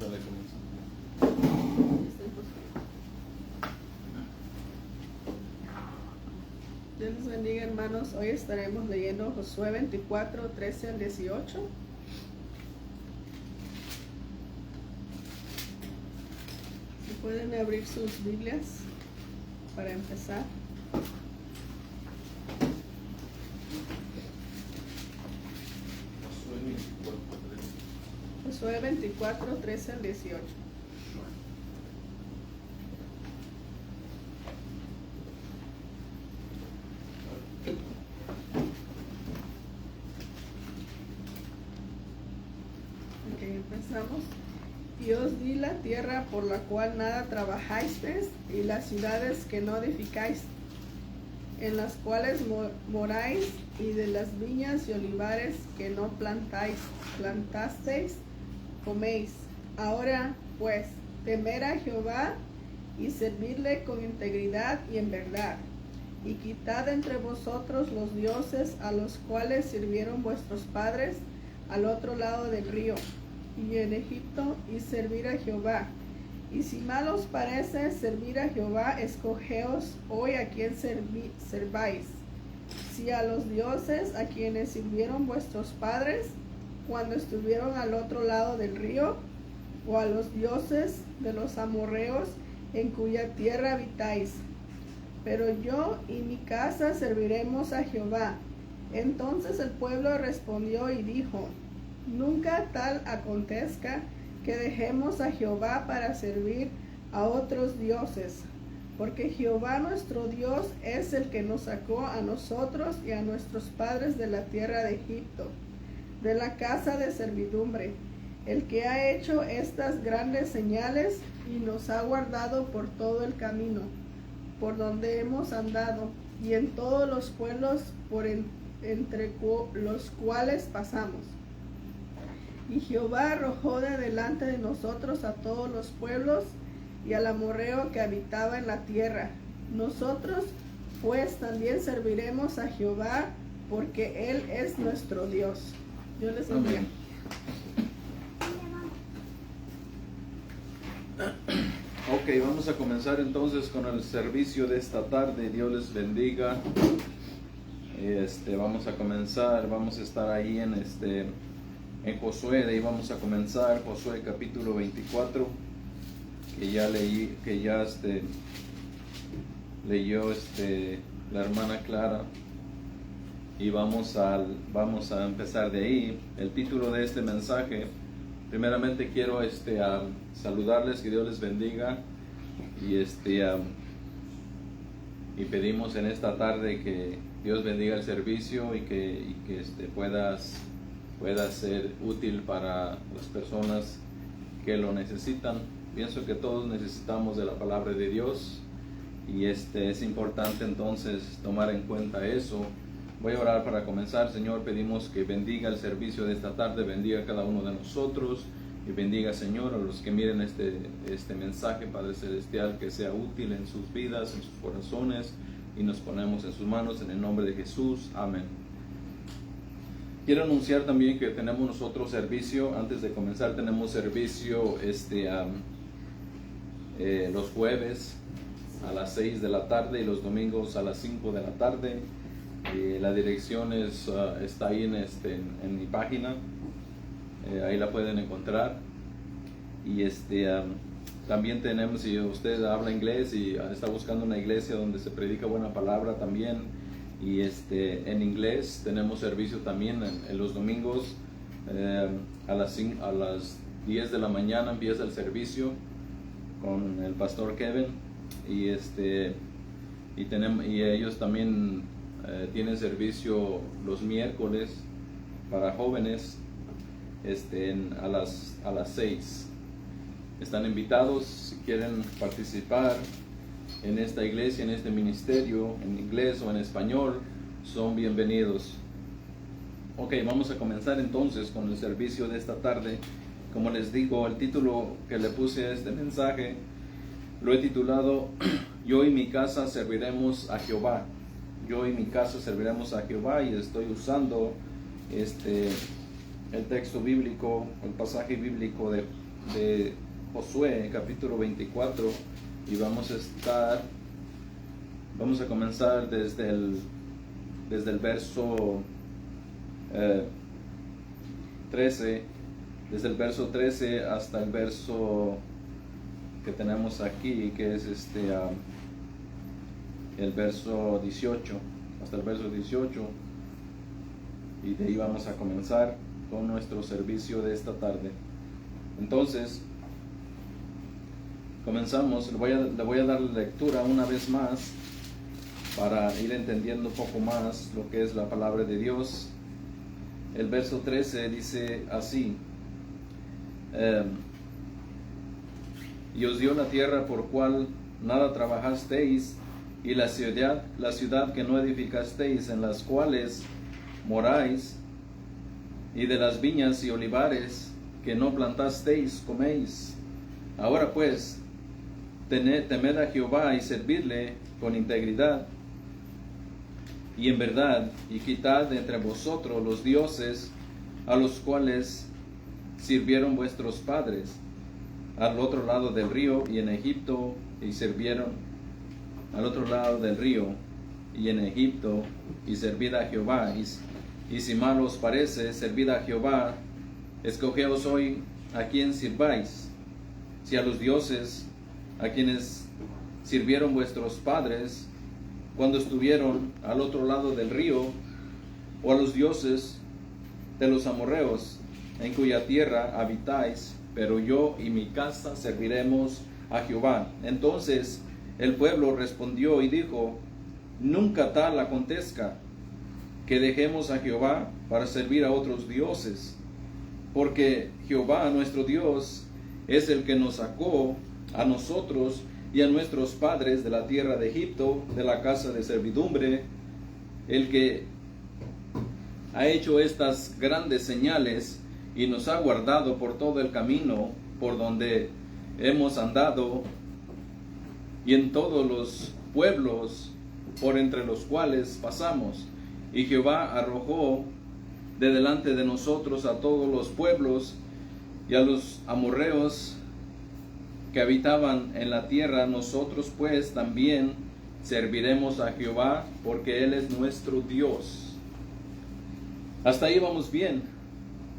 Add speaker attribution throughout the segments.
Speaker 1: Dale, comienza.
Speaker 2: Dios les bendiga, hermanos. Hoy estaremos leyendo Josué 24, 13 al 18. Si pueden abrir sus Biblias para empezar. Josué 24, 13 al 18. Ok, empezamos. Y os di la tierra por la cual nada trabajasteis, y las ciudades que no edificáis, en las cuales moráis, y de las viñas y olivares que no plantasteis, coméis. Ahora pues, temed a Jehová y servidle con integridad y en verdad, y quitad entre vosotros los dioses a los cuales sirvieron vuestros padres al otro lado del río y en Egipto, y servir a Jehová. Y si mal os parece servir a Jehová, escogeos hoy a quien serváis, si a los dioses a quienes sirvieron vuestros padres cuando estuvieron al otro lado del río, o a los dioses de los amorreos en cuya tierra habitáis. Pero yo y mi casa serviremos a Jehová. Entonces el pueblo respondió y dijo: nunca tal acontezca que dejemos a Jehová para servir a otros dioses, porque Jehová nuestro Dios es el que nos sacó a nosotros y a nuestros padres de la tierra de Egipto, de la casa de servidumbre, el que ha hecho estas grandes señales y nos ha guardado por todo el camino por donde hemos andado, y en todos los pueblos entre los cuales pasamos. Y Jehová arrojó de delante de nosotros a todos los pueblos y al amorreo que habitaba en la tierra. Nosotros pues también serviremos a Jehová, porque Él es nuestro Dios. Dios les bendiga.
Speaker 1: Ok, vamos a comenzar entonces con el servicio de esta tarde. Dios les bendiga. Vamos a comenzar, vamos a estar ahí en Josué. De ahí vamos a comenzar Josué capítulo 24, que ya leí, que ya leyó la hermana Clara, y vamos a empezar de ahí. El título de este mensaje, primeramente quiero saludarles, que Dios les bendiga, y pedimos en esta tarde que Dios bendiga el servicio y que pueda ser útil para las personas que lo necesitan. Pienso que todos necesitamos de la palabra de Dios, y es importante entonces tomar en cuenta eso. Voy a orar para comenzar. Señor, pedimos que bendiga el servicio de esta tarde, bendiga a cada uno de nosotros, y bendiga, Señor, a los que miren este mensaje, Padre Celestial, que sea útil en sus vidas, en sus corazones, y nos ponemos en sus manos en el nombre de Jesús. Amén. Quiero anunciar también que tenemos nosotros servicio. Antes de comenzar, tenemos servicio los jueves a las 6 de la tarde y los domingos a las 5 de la tarde. La dirección está ahí en mi página. Ahí la pueden encontrar. Y también tenemos, si usted habla inglés y está buscando una iglesia donde se predica buena palabra también, y en inglés, tenemos servicio también en los domingos. A las 10 de la mañana empieza el servicio con el pastor Kevin, y ellos también tienen servicio los miércoles para jóvenes a las 6. Están invitados. Si quieren participar en esta iglesia, en este ministerio, en inglés o en español, son bienvenidos. Ok, vamos a comenzar entonces con el servicio de esta tarde. Como les digo, el título que le puse a este mensaje lo he titulado Yo y mi casa serviremos a Jehová. Yo y mi casa serviremos a Jehová, y estoy usando el texto bíblico, el pasaje bíblico de de Josué, capítulo 24, y vamos a comenzar desde el verso 13, desde el verso 13 hasta el verso que tenemos aquí, que es el verso 18, hasta el verso 18, y de ahí vamos a comenzar con nuestro servicio de esta tarde. Entonces, comenzamos. Le voy a dar lectura una vez más para ir entendiendo un poco más lo que es la palabra de Dios. El verso 13 dice así: y os dio la tierra por cual nada trabajasteis, y la ciudad que no edificasteis, en las cuales moráis, y de las viñas y olivares que no plantasteis, coméis. Ahora pues, temed a Jehová y servidle con integridad y en verdad, y quitad de entre vosotros los dioses a los cuales sirvieron vuestros padres al otro lado del río y en Egipto, y sirvieron al otro lado del río y en Egipto, y servid a Jehová. Y si mal os parece, servid a Jehová. Escogeos hoy a quien sirváis, si a los dioses a quienes sirvieron vuestros padres cuando estuvieron al otro lado del río, o a los dioses de los amorreos, en cuya tierra habitáis, pero yo y mi casa serviremos a Jehová. Entonces el pueblo respondió y dijo: nunca tal acontezca, que dejemos a Jehová para servir a otros dioses, porque Jehová nuestro Dios es el que nos sacó a nosotros y a nuestros padres de la tierra de Egipto, de la casa de servidumbre, el que ha hecho estas grandes señales y nos ha guardado por todo el camino por donde hemos andado, y en todos los pueblos por entre los cuales pasamos. Y Jehová arrojó de delante de nosotros a todos los pueblos y a los amorreos que habitaban en la tierra. Nosotros pues también serviremos a Jehová, porque Él es nuestro Dios. Hasta ahí vamos bien.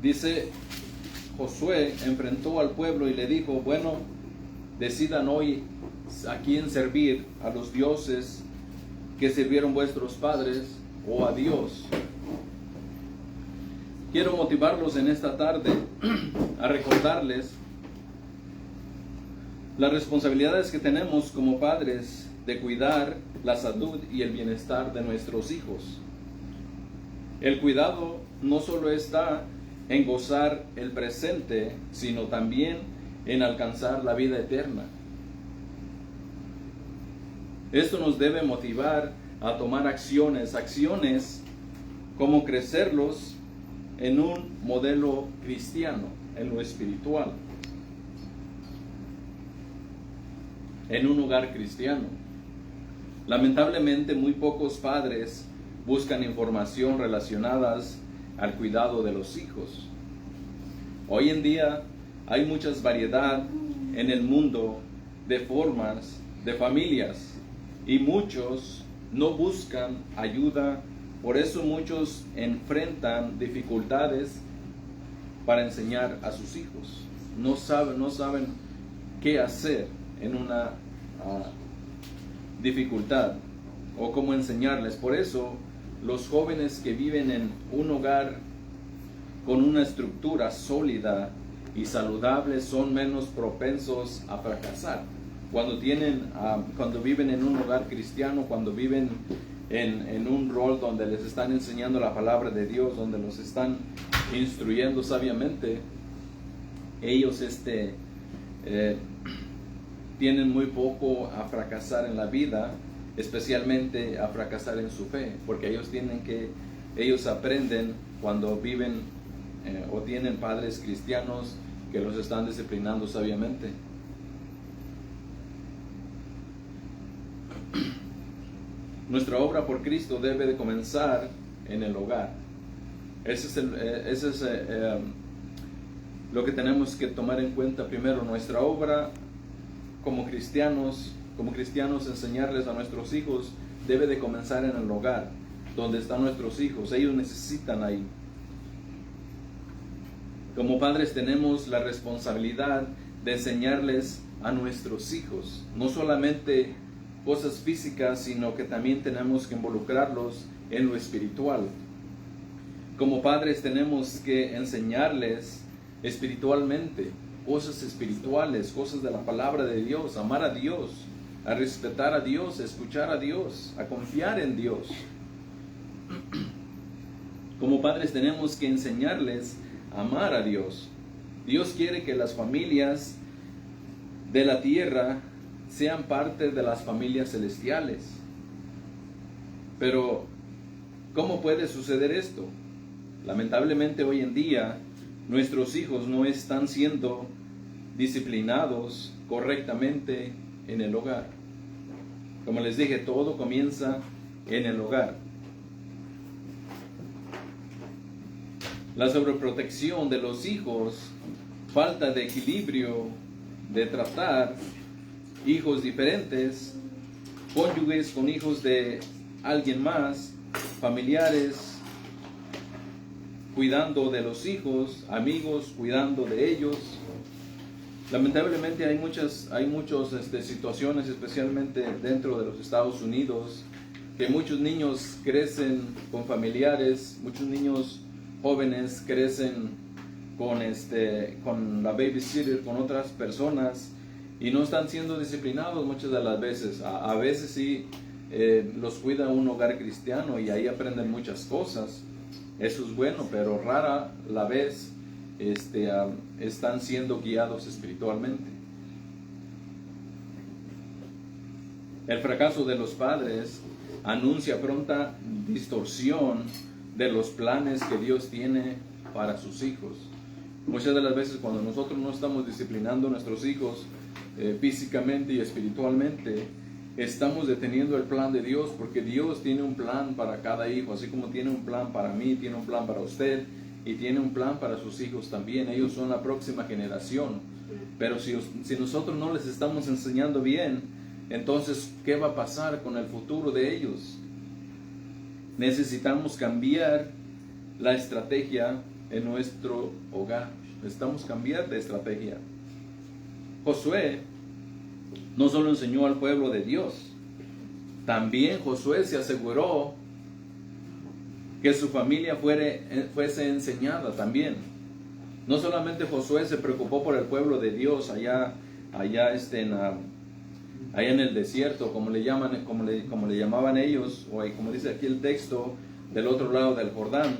Speaker 1: Dice: Josué enfrentó al pueblo y le dijo: bueno, decidan hoy a quién servir, a los dioses que sirvieron vuestros padres o a Dios. Quiero motivarlos en esta tarde a recordarles las responsabilidades que tenemos como padres de cuidar la salud y el bienestar de nuestros hijos. El cuidado no solo está en gozar el presente, sino también en alcanzar la vida eterna. Esto nos debe motivar a tomar acciones como crecerlos en un modelo cristiano, en lo espiritual, en un hogar cristiano. Lamentablemente, muy pocos padres buscan información relacionadas al cuidado de los hijos. Hoy en día hay mucha variedad en el mundo de formas de familias, y muchos no buscan ayuda. Por eso muchos enfrentan dificultades para enseñar a sus hijos. No saben qué hacer en una dificultad o cómo enseñarles. Por eso los jóvenes que viven en un hogar con una estructura sólida y saludable son menos propensos a fracasar. Cuando viven en un hogar cristiano, cuando viven en un rol donde les están enseñando la palabra de Dios, donde los están instruyendo sabiamente, ellos tienen muy poco a fracasar en la vida, especialmente a fracasar en su fe, porque ellos aprenden cuando viven o tienen padres cristianos que los están disciplinando sabiamente. Nuestra obra por Cristo debe de comenzar en el hogar. Ese es lo que tenemos que tomar en cuenta primero, nuestra obra como cristianos, enseñarles a nuestros hijos debe de comenzar en el hogar, donde están nuestros hijos. Ellos necesitan ahí. Como padres tenemos la responsabilidad de enseñarles a nuestros hijos, no solamente cosas físicas, sino que también tenemos que involucrarlos en lo espiritual. Como padres tenemos que enseñarles espiritualmente, cosas espirituales, cosas de la palabra de Dios, amar a Dios, a respetar a Dios, a escuchar a Dios, a confiar en Dios. Como padres tenemos que enseñarles a amar a Dios. Dios quiere que las familias de la tierra sean parte de las familias celestiales. Pero, ¿cómo puede suceder esto? Lamentablemente hoy en día nuestros hijos no están siendo disciplinados correctamente en el hogar. Como les dije, todo comienza en el hogar. La sobreprotección de los hijos, falta de equilibrio, de tratar hijos diferentes, cónyuges con hijos de alguien más, familiares cuidando de los hijos, amigos cuidando de ellos. Lamentablemente hay muchas situaciones, especialmente dentro de los Estados Unidos, que muchos niños crecen con familiares, muchos niños jóvenes crecen con la babysitter, con otras personas, y no están siendo disciplinados muchas de las veces. A veces sí los cuida un hogar cristiano y ahí aprenden muchas cosas. Eso es bueno, pero rara la vez están siendo guiados espiritualmente. El fracaso de los padres anuncia pronta distorsión de los planes que Dios tiene para sus hijos. Muchas de las veces cuando nosotros no estamos disciplinando a nuestros hijos físicamente y espiritualmente, estamos deteniendo el plan de Dios, porque Dios tiene un plan para cada hijo, así como tiene un plan para mí, tiene un plan para usted y tiene un plan para sus hijos también. Ellos son la próxima generación, pero si nosotros no les estamos enseñando bien, entonces ¿qué va a pasar con el futuro de ellos? Necesitamos cambiar la estrategia en nuestro hogar. Necesitamos cambiar de estrategia. Josué no solo enseñó al pueblo de Dios, también Josué se aseguró que su familia fuese enseñada también. No solamente Josué se preocupó por el pueblo de Dios allá en el desierto, como le llamaban ellos, o como dice aquí el texto, del otro lado del Jordán,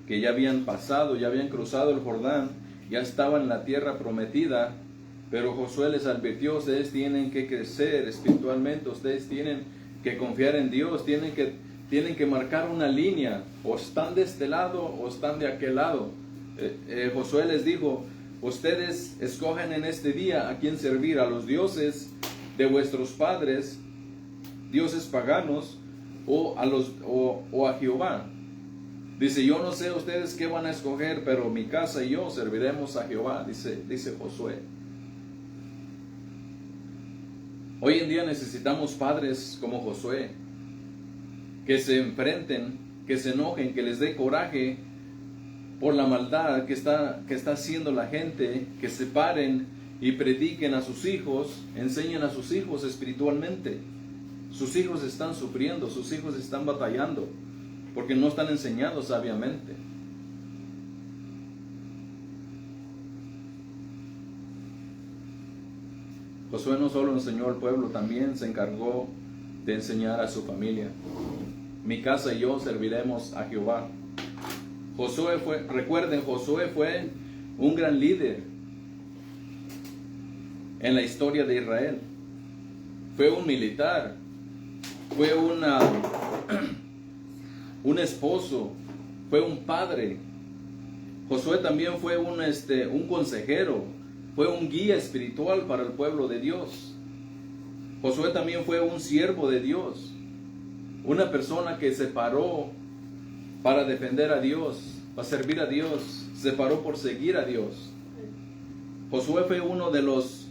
Speaker 1: que ya habían pasado, ya habían cruzado el Jordán, ya estaban en la tierra prometida. Pero Josué les advirtió: ustedes tienen que crecer espiritualmente, ustedes tienen que confiar en Dios, tienen que marcar una línea, o están de este lado o están de aquel lado. Josué les dijo: ustedes escogen en este día a quién servir, a los dioses de vuestros padres, dioses paganos, o a Jehová. Dice: yo no sé ustedes qué van a escoger, pero mi casa y yo serviremos a Jehová, dice Josué. Hoy en día necesitamos padres como Josué, que se enfrenten, que se enojen, que les dé coraje por la maldad que está haciendo la gente, que se paren y prediquen a sus hijos, enseñen a sus hijos espiritualmente. Sus hijos están sufriendo, sus hijos están batallando, porque no están enseñados sabiamente. Josué no solo enseñó al pueblo, también se encargó de enseñar a su familia. Mi casa y yo serviremos a Jehová. Josué fue un gran líder en la historia de Israel. Fue un militar, fue un esposo, fue un padre. Josué también fue un consejero, fue un guía espiritual para el pueblo de Dios. Josué también fue un siervo de Dios, una persona que se paró para defender a Dios, para servir a Dios, se paró por seguir a Dios. Josué fue uno de los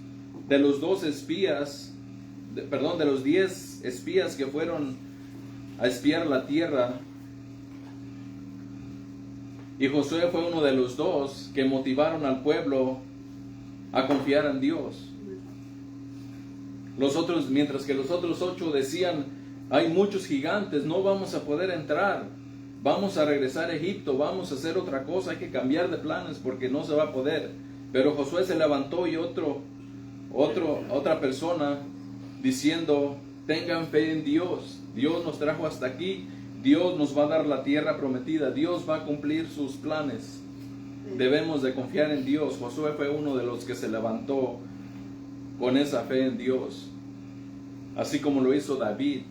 Speaker 1: 10 espías que fueron a espiar la tierra. Y Josué fue uno de los 2 que motivaron al pueblo a confiar en Dios. Mientras que los otros 8 decían, hay muchos gigantes, no vamos a poder entrar, vamos a regresar a Egipto, vamos a hacer otra cosa, hay que cambiar de planes porque no se va a poder. Pero Josué se levantó y otra persona diciendo, tengan fe en Dios, Dios nos trajo hasta aquí, Dios nos va a dar la tierra prometida, Dios va a cumplir sus planes. Debemos de confiar en Dios. Josué fue uno de los que se levantó con esa fe en Dios, así como lo hizo David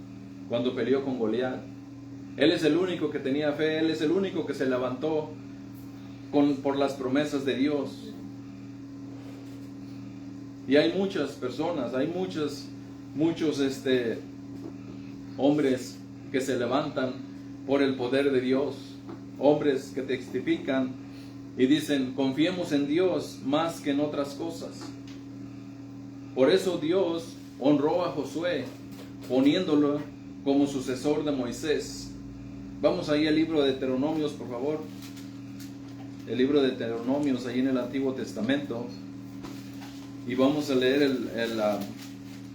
Speaker 1: cuando peleó con Goliat. Él es el único que tenía fe, él es el único que se levantó por las promesas de Dios. Y hay muchas personas, hay muchos hombres que se levantan por el poder de Dios, hombres que testifican y dicen, confiemos en Dios más que en otras cosas. Por eso Dios honró a Josué, poniéndolo como sucesor de Moisés. Vamos ahí al libro de Deuteronomios, por favor. El libro de Deuteronomios, ahí en el Antiguo Testamento. Y vamos a leer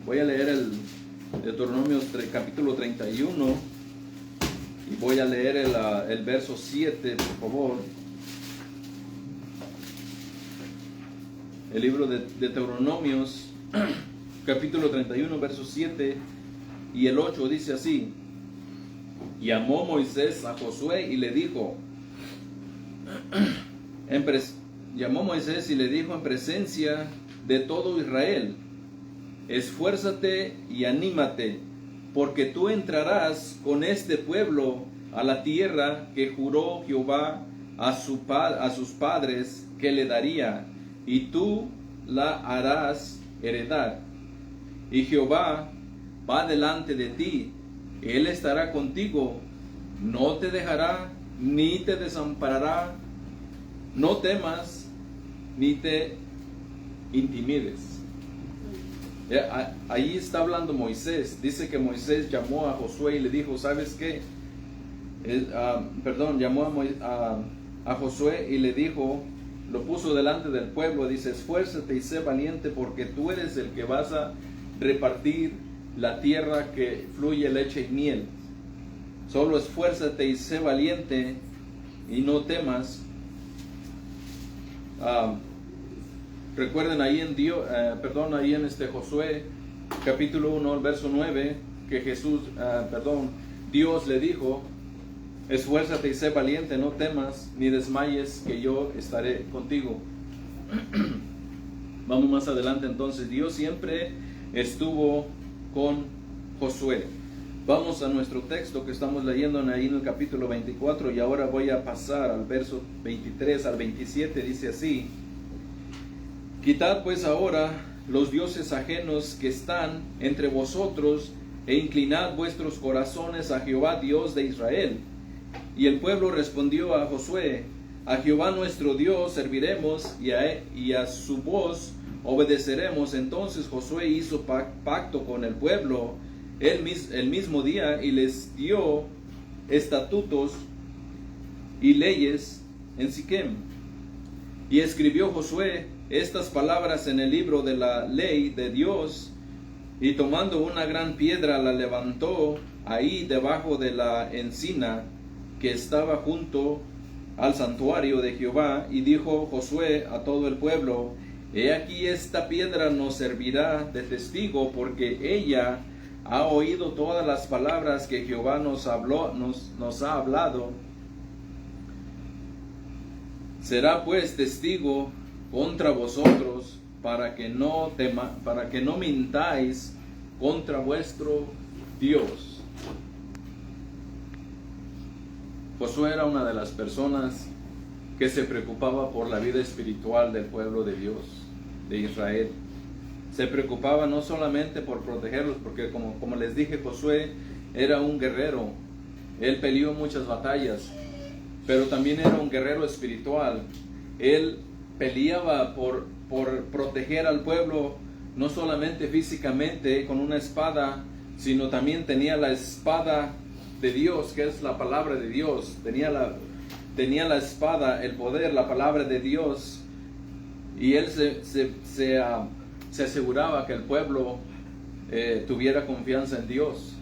Speaker 1: voy a leer el Deuteronomios capítulo 31. Y voy a leer el verso 7, por favor. El libro de Deuteronomios, capítulo 31, verso 7 y el 8 dice así: llamó Moisés a Josué y le dijo, en presencia de todo Israel, esfuérzate y anímate, porque tú entrarás con este pueblo a la tierra que juró Jehová a sus padres que le daría, y tú la harás heredar. Y Jehová va delante de ti, Él estará contigo, no te dejará ni te desamparará. No temas ni te intimides. Ahí está hablando Moisés. Dice que Moisés llamó a Josué y le dijo, ¿sabes qué? Llamó a Josué y le dijo, lo puso delante del pueblo, dice, esfuérzate y sé valiente, porque tú eres el que vas a repartir la tierra que fluye leche y miel. Solo esfuérzate y sé valiente y no temas. Recuerden ahí en Josué capítulo 1, verso 9, que Dios le dijo, esfuérzate y sé valiente, no temas ni desmayes, que yo estaré contigo. Vamos más adelante entonces. Dios siempre estuvo con Josué. Vamos a nuestro texto que estamos leyendo ahí en el capítulo 24, y ahora voy a pasar al verso 23 al 27. Dice así: quitad pues ahora los dioses ajenos que están entre vosotros, e inclinad vuestros corazones a Jehová Dios de Israel. Y el pueblo respondió a Josué, a Jehová nuestro Dios serviremos, y a su voz obedeceremos. Entonces Josué hizo pacto con el pueblo el mismo día, y les dio estatutos y leyes en Siquem. Y escribió Josué estas palabras en el libro de la ley de Dios, y tomando una gran piedra la levantó ahí debajo de la encina que estaba junto al santuario de Jehová. Y dijo Josué a todo el pueblo, he aquí esta piedra nos servirá de testigo, porque ella ha oído todas las palabras que Jehová nos ha hablado. Será pues testigo contra vosotros, para que no mintáis contra vuestro Dios. Josué era una de las personas que se preocupaba por la vida espiritual del pueblo de Dios, de Israel. Se preocupaba no solamente por protegerlos, porque como les dije, Josué era un guerrero. Él peleó muchas batallas, pero también era un guerrero espiritual. Él peleaba por proteger al pueblo, no solamente físicamente con una espada, sino también tenía la espada de Dios, que es la palabra de Dios. Tenía la espada, el poder, la palabra de Dios. Y él se aseguraba que el pueblo tuviera confianza en Dios.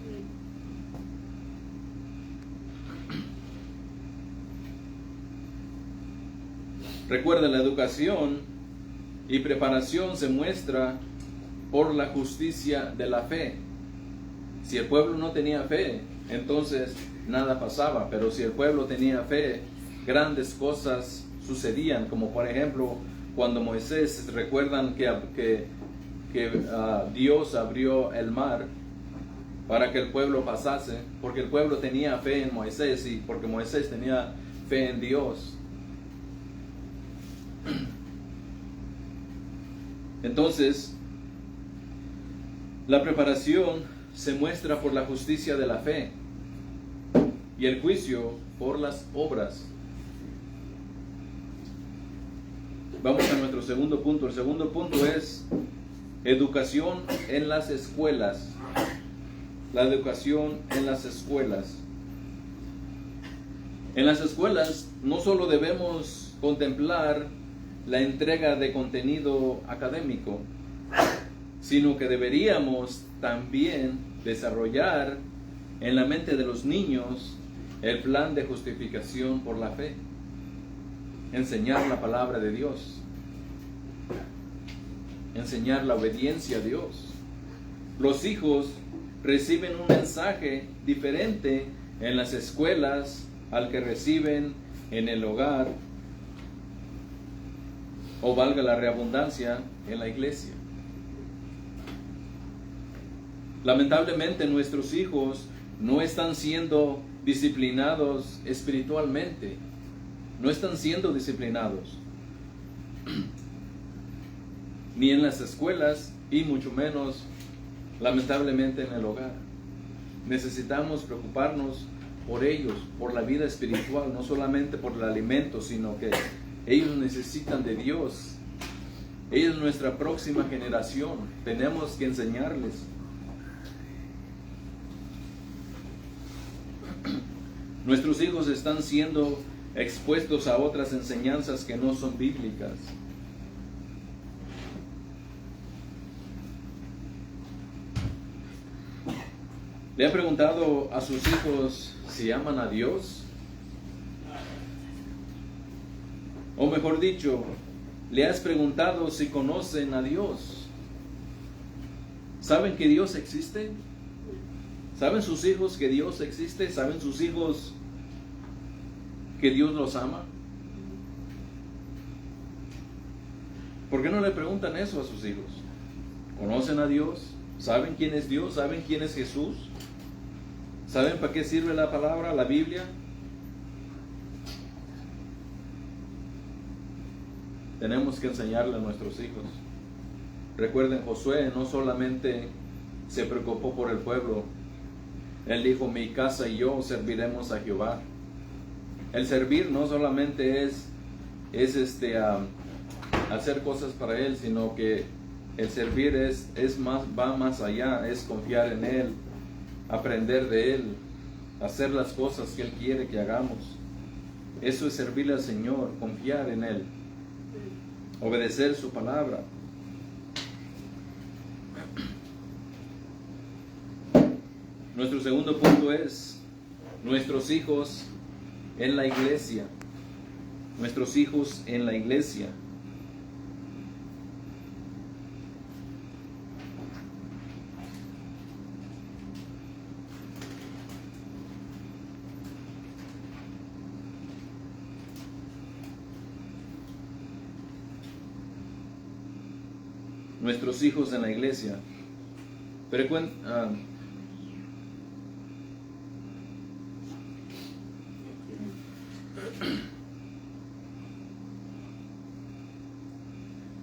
Speaker 1: Recuerda, la educación y preparación se muestra por la justicia de la fe. Si el pueblo no tenía fe, entonces nada pasaba. Pero si el pueblo tenía fe, grandes cosas sucedían. Como por ejemplo, cuando Moisés, recuerdan que Dios abrió el mar para que el pueblo pasase, porque el pueblo tenía fe en Moisés y porque Moisés tenía fe en Dios. Entonces, la preparación se muestra por la justicia de la fe y el juicio por las obras. Vamos a nuestro segundo punto. El segundo punto es educación en las escuelas. La educación en las escuelas. En las escuelas no solo debemos contemplar la entrega de contenido académico, sino que deberíamos también desarrollar en la mente de los niños el plan de justificación por la fe. Enseñar la palabra de Dios. Enseñar la obediencia a Dios. Los hijos reciben un mensaje diferente en las escuelas al que reciben en el hogar, o valga la redundancia, en la iglesia. Lamentablemente nuestros hijos no están siendo disciplinados espiritualmente. No están siendo disciplinados. Ni en las escuelas y mucho menos, lamentablemente, en el hogar. Necesitamos preocuparnos por ellos, por la vida espiritual, no solamente por el alimento, sino que ellos necesitan de Dios. Ellos son nuestra próxima generación. Tenemos que enseñarles. Nuestros hijos están siendo expuestos a otras enseñanzas que no son bíblicas. ¿Le ha preguntado a sus hijos si aman a Dios? O mejor dicho, ¿le has preguntado si conocen a Dios? ¿Saben que Dios existe? ¿Saben sus hijos que Dios existe? ¿Saben sus hijos que Dios los ama? ¿Por qué no le preguntan eso a sus hijos? ¿Conocen a Dios? ¿Saben quién es Dios? ¿Saben quién es Jesús? ¿Saben para qué sirve la palabra, la Biblia? Tenemos que enseñarle a nuestros hijos. Recuerden, Josué no solamente se preocupó por el pueblo. Él dijo, mi casa y yo serviremos a Jehová. El servir no solamente es hacer cosas para Él, sino que el servir va más allá, es confiar en Él, aprender de Él, hacer las cosas que Él quiere que hagamos. Eso es servirle al Señor, confiar en Él, obedecer su palabra. Nuestro segundo punto es nuestros hijos en la iglesia. Nuestros hijos en la iglesia. Nuestros hijos en la iglesia.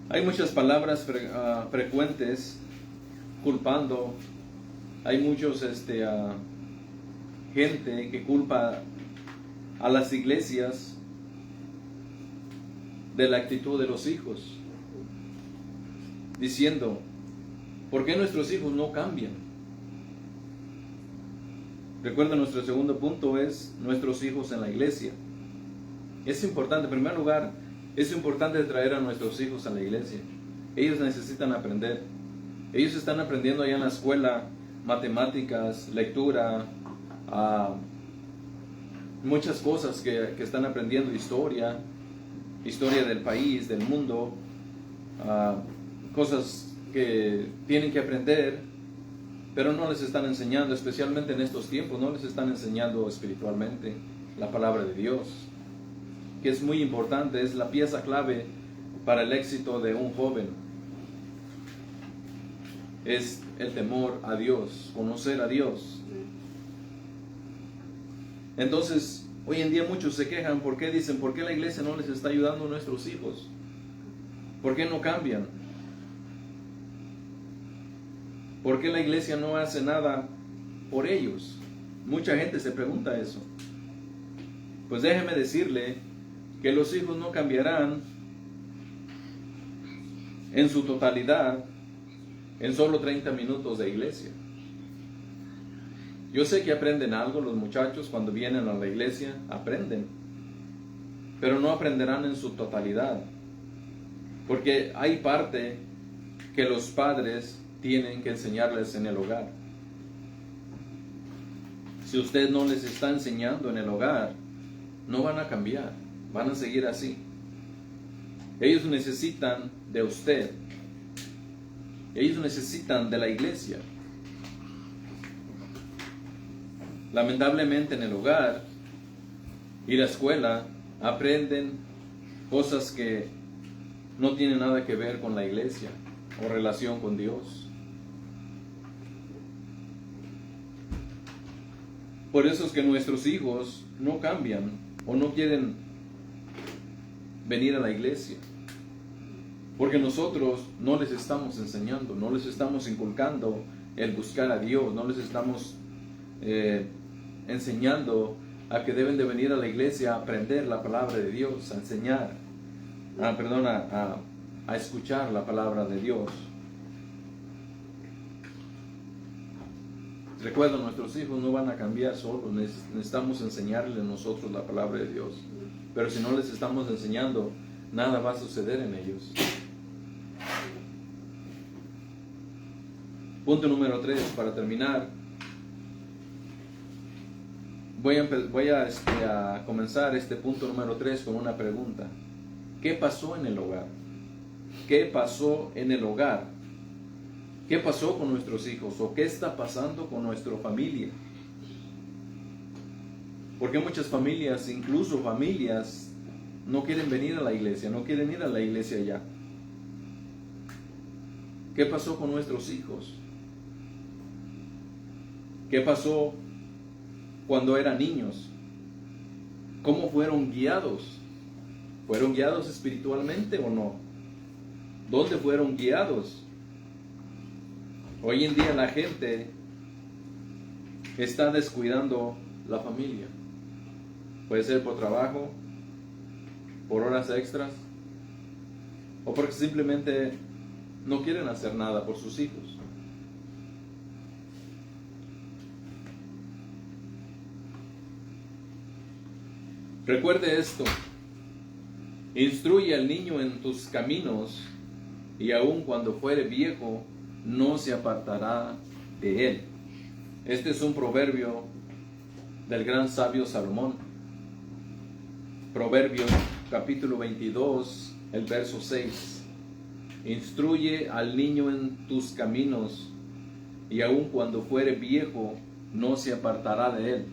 Speaker 1: Hay muchas palabras frecuentes culpando. Hay muchos gente que culpa a las iglesias de la actitud de los hijos, diciendo, ¿por qué nuestros hijos no cambian? Recuerda, nuestro segundo punto es nuestros hijos en la iglesia. Es importante, en primer lugar, es importante traer a nuestros hijos a la iglesia. Ellos necesitan aprender. Ellos están aprendiendo allá en la escuela matemáticas, lectura, muchas cosas que están aprendiendo, historia del país, del mundo, cosas que tienen que aprender, pero no les están enseñando, especialmente en estos tiempos, no les están enseñando espiritualmente la palabra de Dios, que es muy importante, es la pieza clave para el éxito de un joven. Es el temor a Dios, conocer a Dios. Entonces, hoy en día muchos se quejan, ¿por qué? Dicen, ¿por qué la iglesia no les está ayudando a nuestros hijos? ¿Por qué no cambian? ¿Por qué la iglesia no hace nada por ellos? Mucha gente se pregunta eso. Pues déjeme decirle que los hijos no cambiarán en su totalidad en solo 30 minutos de iglesia. Yo sé que aprenden algo los muchachos cuando vienen a la iglesia, aprenden, pero no aprenderán en su totalidad, porque hay parte que los padres tienen que enseñarles en el hogar. Si usted no les está enseñando en el hogar, no van a cambiar, van a seguir así. Ellos necesitan de usted. Ellos necesitan de la iglesia. Lamentablemente en el hogar y la escuela aprenden cosas que no tienen nada que ver con la iglesia o relación con Dios. Por eso es que nuestros hijos no cambian o no quieren venir a la iglesia. Porque nosotros no les estamos enseñando, no les estamos inculcando el buscar a Dios, no les estamos enseñando a que deben de venir a la iglesia a aprender la palabra de Dios, a enseñar, a escuchar la palabra de Dios. Recuerda, nuestros hijos no van a cambiar solos, necesitamos enseñarles nosotros la palabra de Dios. Pero si no les estamos enseñando, nada va a suceder en ellos. Punto número 3, para terminar. Voy a comenzar este punto número 3 con una pregunta. ¿Qué pasó en el hogar? ¿Qué pasó en el hogar? ¿Qué pasó con nuestros hijos? ¿O qué está pasando con nuestra familia? Porque muchas familias, incluso familias, no quieren venir a la iglesia, no quieren ir a la iglesia ya. ¿Qué pasó con nuestros hijos? ¿Qué pasó cuando eran niños? ¿Cómo fueron guiados? ¿Fueron guiados espiritualmente o no? ¿Dónde fueron guiados? Hoy en día la gente está descuidando la familia. Puede ser por trabajo, por horas extras, o porque simplemente no quieren hacer nada por sus hijos. Recuerde esto: instruye al niño en tus caminos, y aun cuando fuere viejo, no se apartará de él. Este es un proverbio del gran sabio Salomón. Proverbios capítulo 22, el verso 6. Instruye al niño en tus caminos, y aun cuando fuere viejo, no se apartará de él.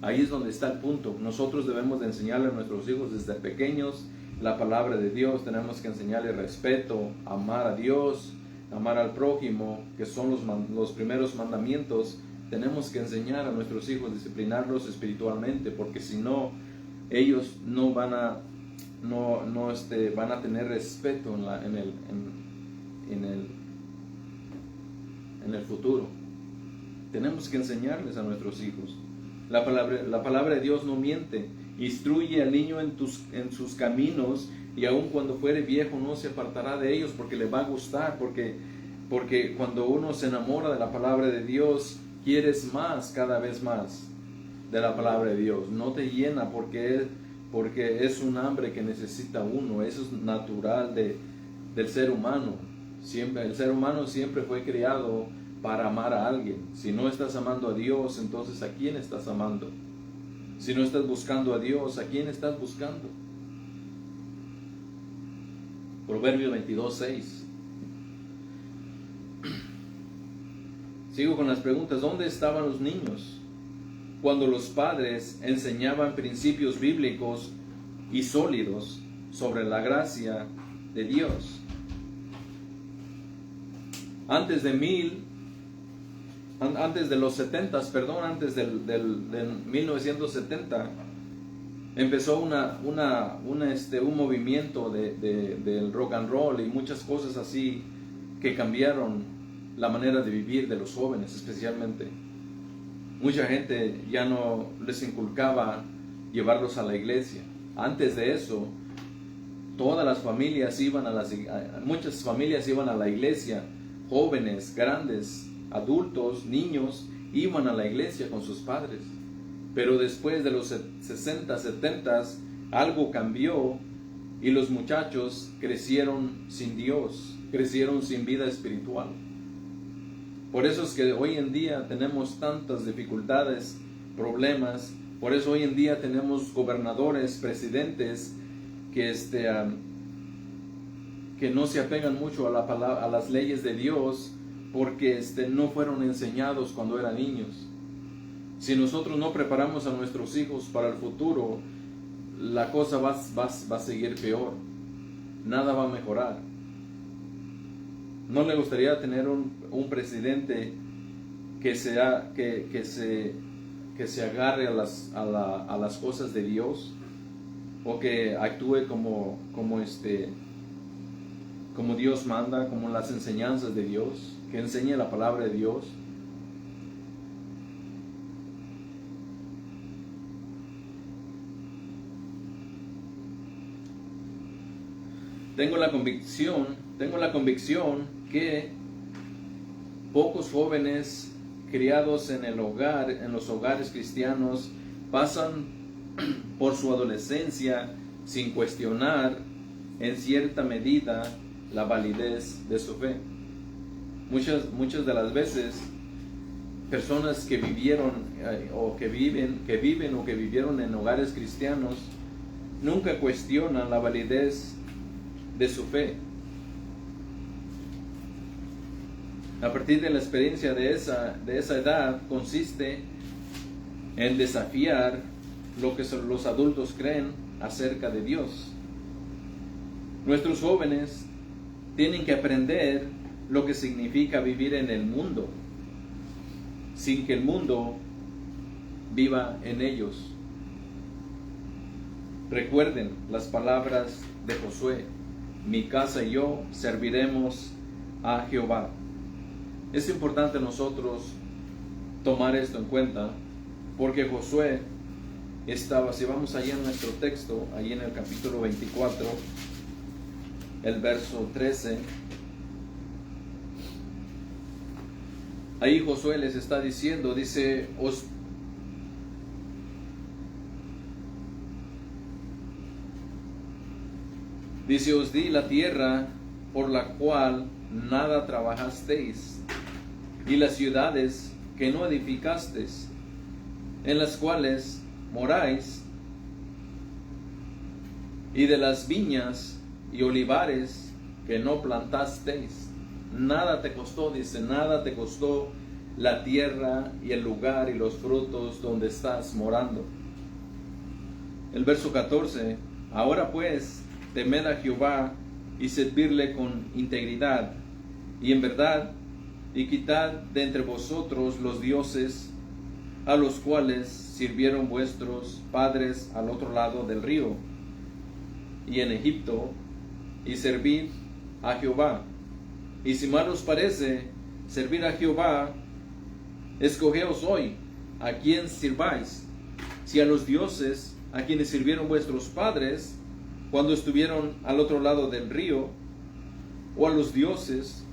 Speaker 1: Ahí es donde está el punto. Nosotros debemos de enseñarle a nuestros hijos desde pequeños la palabra de Dios. Tenemos que enseñarle respeto, amar a Dios, amar al prójimo, que son los primeros mandamientos. Tenemos que enseñar a nuestros hijos, disciplinarlos espiritualmente, porque si no, ellos no van a van a tener respeto en el futuro. Tenemos que enseñarles a nuestros hijos. La palabra de Dios no miente, Instruye al niño en sus caminos, y aun cuando fuere viejo no se apartará de ellos, porque le va a gustar, porque cuando uno se enamora de la palabra de Dios, quieres más, cada vez más de la palabra de Dios. No te llena porque es un hambre que necesita uno. Eso es natural del ser humano. El ser humano siempre fue creado para amar a alguien. Si no estás amando a Dios, entonces ¿a quién estás amando? Si no estás buscando a Dios, ¿a quién estás buscando? Proverbios 22:6. Sigo con las preguntas. ¿Dónde estaban los niños cuando los padres enseñaban principios bíblicos y sólidos sobre la gracia de Dios? Antes de los 70s, perdón, antes del 1970, empezó un movimiento del rock and roll y muchas cosas así que cambiaron la manera de vivir de los jóvenes, especialmente. Mucha gente ya no les inculcaba llevarlos a la iglesia. Antes de eso, muchas familias iban a la iglesia. Jóvenes, grandes, adultos, niños, iban a la iglesia con sus padres. Pero después de los 60, 70, algo cambió y los muchachos crecieron sin Dios, crecieron sin vida espiritual. Por eso es que hoy en día tenemos tantas dificultades, problemas. Por eso hoy en día tenemos gobernadores, presidentes que no se apegan mucho a las leyes de Dios, porque no fueron enseñados cuando eran niños. Si nosotros no preparamos a nuestros hijos para el futuro, la cosa va a seguir peor. Nada va a mejorar. ¿No le gustaría tener un presidente que se agarre a las cosas de Dios, o que actúe como Dios manda, como las enseñanzas de Dios, que enseñe la palabra de Dios? Tengo la convicción que pocos jóvenes criados en los hogares cristianos, pasan por su adolescencia sin cuestionar en cierta medida la validez de su fe. Muchas de las veces, personas que vivieron que vivieron en hogares cristianos nunca cuestionan la validez de su fe. A partir de la experiencia de esa edad, consiste en desafiar lo que los adultos creen acerca de Dios. Nuestros jóvenes tienen que aprender lo que significa vivir en el mundo, sin que el mundo viva en ellos. Recuerden las palabras de Josué: mi casa y yo serviremos a Jehová. Es importante nosotros tomar esto en cuenta, porque Josué si vamos allí en nuestro texto, allí en el capítulo 24, el verso 13, ahí Josué les está diciendo, dice, os di la tierra por la cual nada trabajasteis, y las ciudades que no edificasteis, en las cuales moráis, y de las viñas y olivares que no plantasteis. Nada te costó, dice, nada te costó la tierra y el lugar y los frutos donde estás morando. El verso 14, ahora pues, temed a Jehová y servirle con integridad y en verdad, y quitad de entre vosotros los dioses a los cuales sirvieron vuestros padres al otro lado del río y en Egipto, y servid a Jehová. Y si mal os parece servir a Jehová, escogeos hoy a quién sirváis, si a los dioses a quienes sirvieron vuestros padres cuando estuvieron al otro lado del río, o a los dioses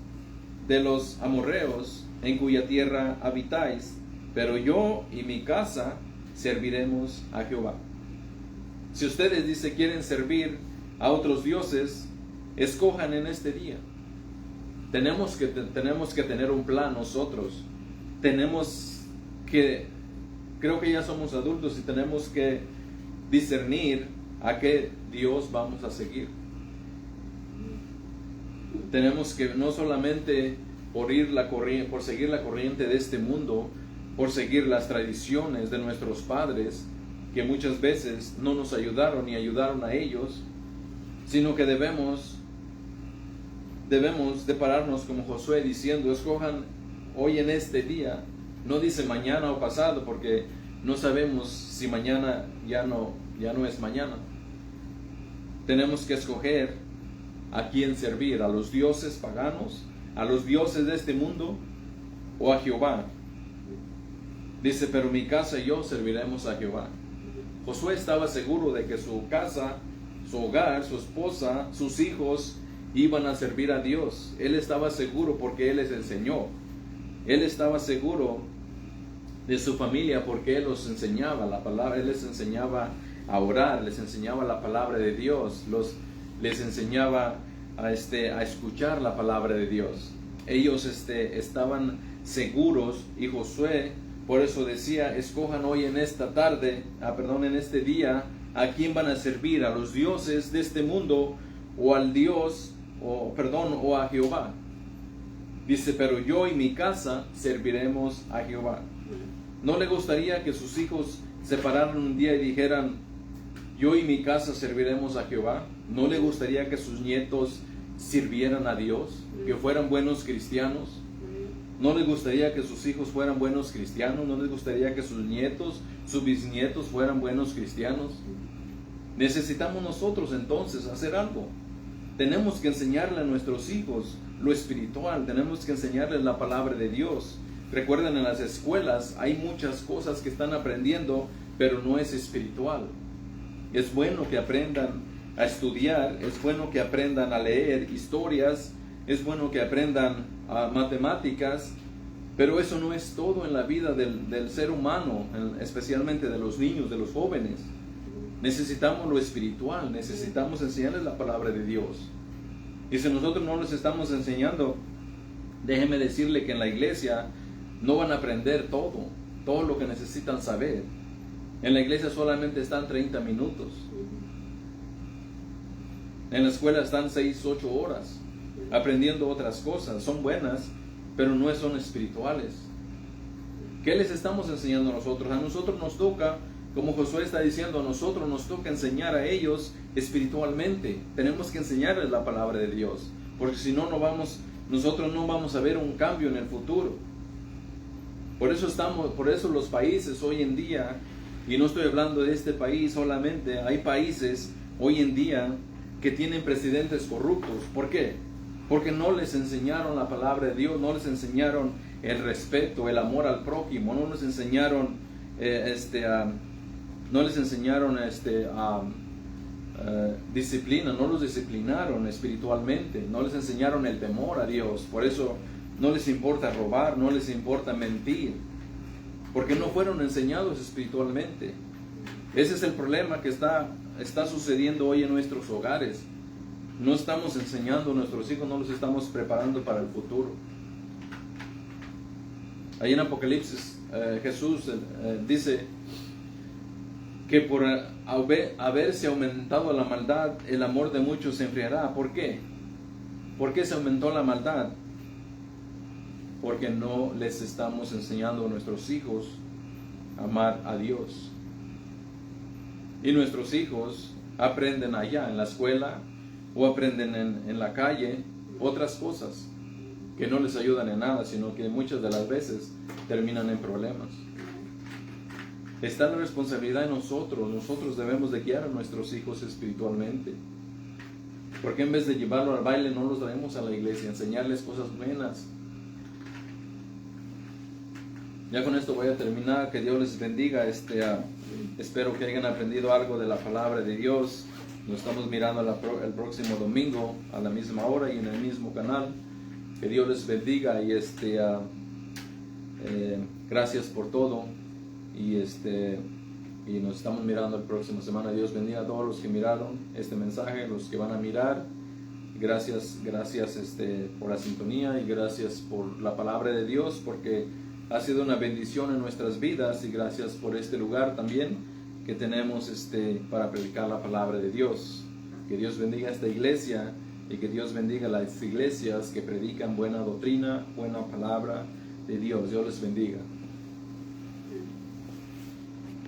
Speaker 1: de los amorreos en cuya tierra habitáis, pero yo y mi casa serviremos a Jehová. Si ustedes, dice, quieren servir a otros dioses, escojan en este día. Tenemos que tener un plan nosotros. Creo que ya somos adultos y tenemos que discernir a qué Dios vamos a seguir. Tenemos que no solamente por seguir la corriente de este mundo, por seguir las tradiciones de nuestros padres, que muchas veces no nos ayudaron ni ayudaron a ellos, sino que debemos de pararnos como Josué diciendo, escojan hoy en este día. No dice mañana o pasado, porque no sabemos si mañana ya no es mañana. Tenemos que escoger a quién servir, a los dioses paganos, a los dioses de este mundo, o a Jehová. Dice, pero mi casa y yo serviremos a Jehová. Josué estaba seguro de que su casa, su hogar, su esposa, sus hijos iban a servir a Dios. Él estaba seguro porque Él les enseñó. Él estaba seguro de su familia porque Él los enseñaba la palabra. Él les enseñaba a orar, les enseñaba la palabra de Dios, les enseñaba a escuchar la palabra de Dios. Ellos estaban seguros, y Josué por eso decía, escojan hoy en esta tarde, en este día, a quién van a servir, a los dioses de este mundo, o al Dios, o a Jehová. Dice, pero yo y mi casa serviremos a Jehová. ¿No le gustaría que sus hijos se pararan un día y dijeran, yo y mi casa serviremos a Jehová? ¿No le gustaría que sus nietos sirvieran a Dios, que fueran buenos cristianos? ¿No les gustaría que sus hijos fueran buenos cristianos? ¿No les gustaría que sus nietos, sus bisnietos fueran buenos cristianos? Necesitamos nosotros entonces hacer algo. Tenemos que enseñarle a nuestros hijos lo espiritual, tenemos que enseñarles la palabra de Dios. Recuerden, en las escuelas hay muchas cosas que están aprendiendo, pero no es espiritual. Es bueno que aprendan a estudiar, es bueno que aprendan a leer historias, es bueno que aprendan matemáticas, pero eso no es todo en la vida del ser humano, especialmente de los niños, de los jóvenes. Necesitamos lo espiritual, necesitamos enseñarles la palabra de Dios. Y si nosotros no les estamos enseñando, déjeme decirle que en la iglesia no van a aprender todo lo que necesitan saber. En la iglesia solamente están 30 minutos. En la escuela están 6, 8 horas aprendiendo otras cosas. Son buenas, pero no son espirituales. ¿Qué les estamos enseñando a nosotros? A nosotros nos toca, como Josué está diciendo, a nosotros nos toca enseñar a ellos espiritualmente. Tenemos que enseñarles la palabra de Dios, porque si no, nosotros no vamos a ver un cambio en el futuro. Por eso los países hoy en día, y no estoy hablando de este país solamente, hay países hoy en día que tienen presidentes corruptos. ¿Por qué? Porque no les enseñaron la palabra de Dios, no les enseñaron el respeto, el amor al prójimo, no les enseñaron disciplina, no los disciplinaron espiritualmente, no les enseñaron el temor a Dios. Por eso no les importa robar, no les importa mentir, porque no fueron enseñados espiritualmente. Ese es el problema que está sucediendo hoy en nuestros hogares. No estamos enseñando a nuestros hijos, no los estamos preparando para el futuro. Ahí en Apocalipsis, Jesús dice que por haberse aumentado la maldad, el amor de muchos se enfriará. ¿Por qué? ¿Por qué se aumentó la maldad? Porque no les estamos enseñando a nuestros hijos a amar a Dios. Y nuestros hijos aprenden allá en la escuela o aprenden en la calle otras cosas que no les ayudan en nada, sino que muchas de las veces terminan en problemas. Está la responsabilidad de nosotros debemos de guiar a nuestros hijos espiritualmente. Porque en vez de llevarlo al baile, no los traemos a la iglesia, enseñarles cosas buenas. Ya con esto voy a terminar. Que Dios les bendiga. Espero que hayan aprendido algo de la palabra de Dios. Nos estamos mirando el próximo domingo a la misma hora y en el mismo canal. Que Dios les bendiga y gracias por todo y nos estamos mirando la próxima semana. Dios bendiga a todos los que miraron este mensaje, los que van a mirar. Gracias por la sintonía y gracias por la palabra de Dios, porque ha sido una bendición en nuestras vidas, y gracias por este lugar también que tenemos para predicar la palabra de Dios. Que Dios bendiga esta iglesia y que Dios bendiga las iglesias que predican buena doctrina, buena palabra de Dios. Dios les bendiga.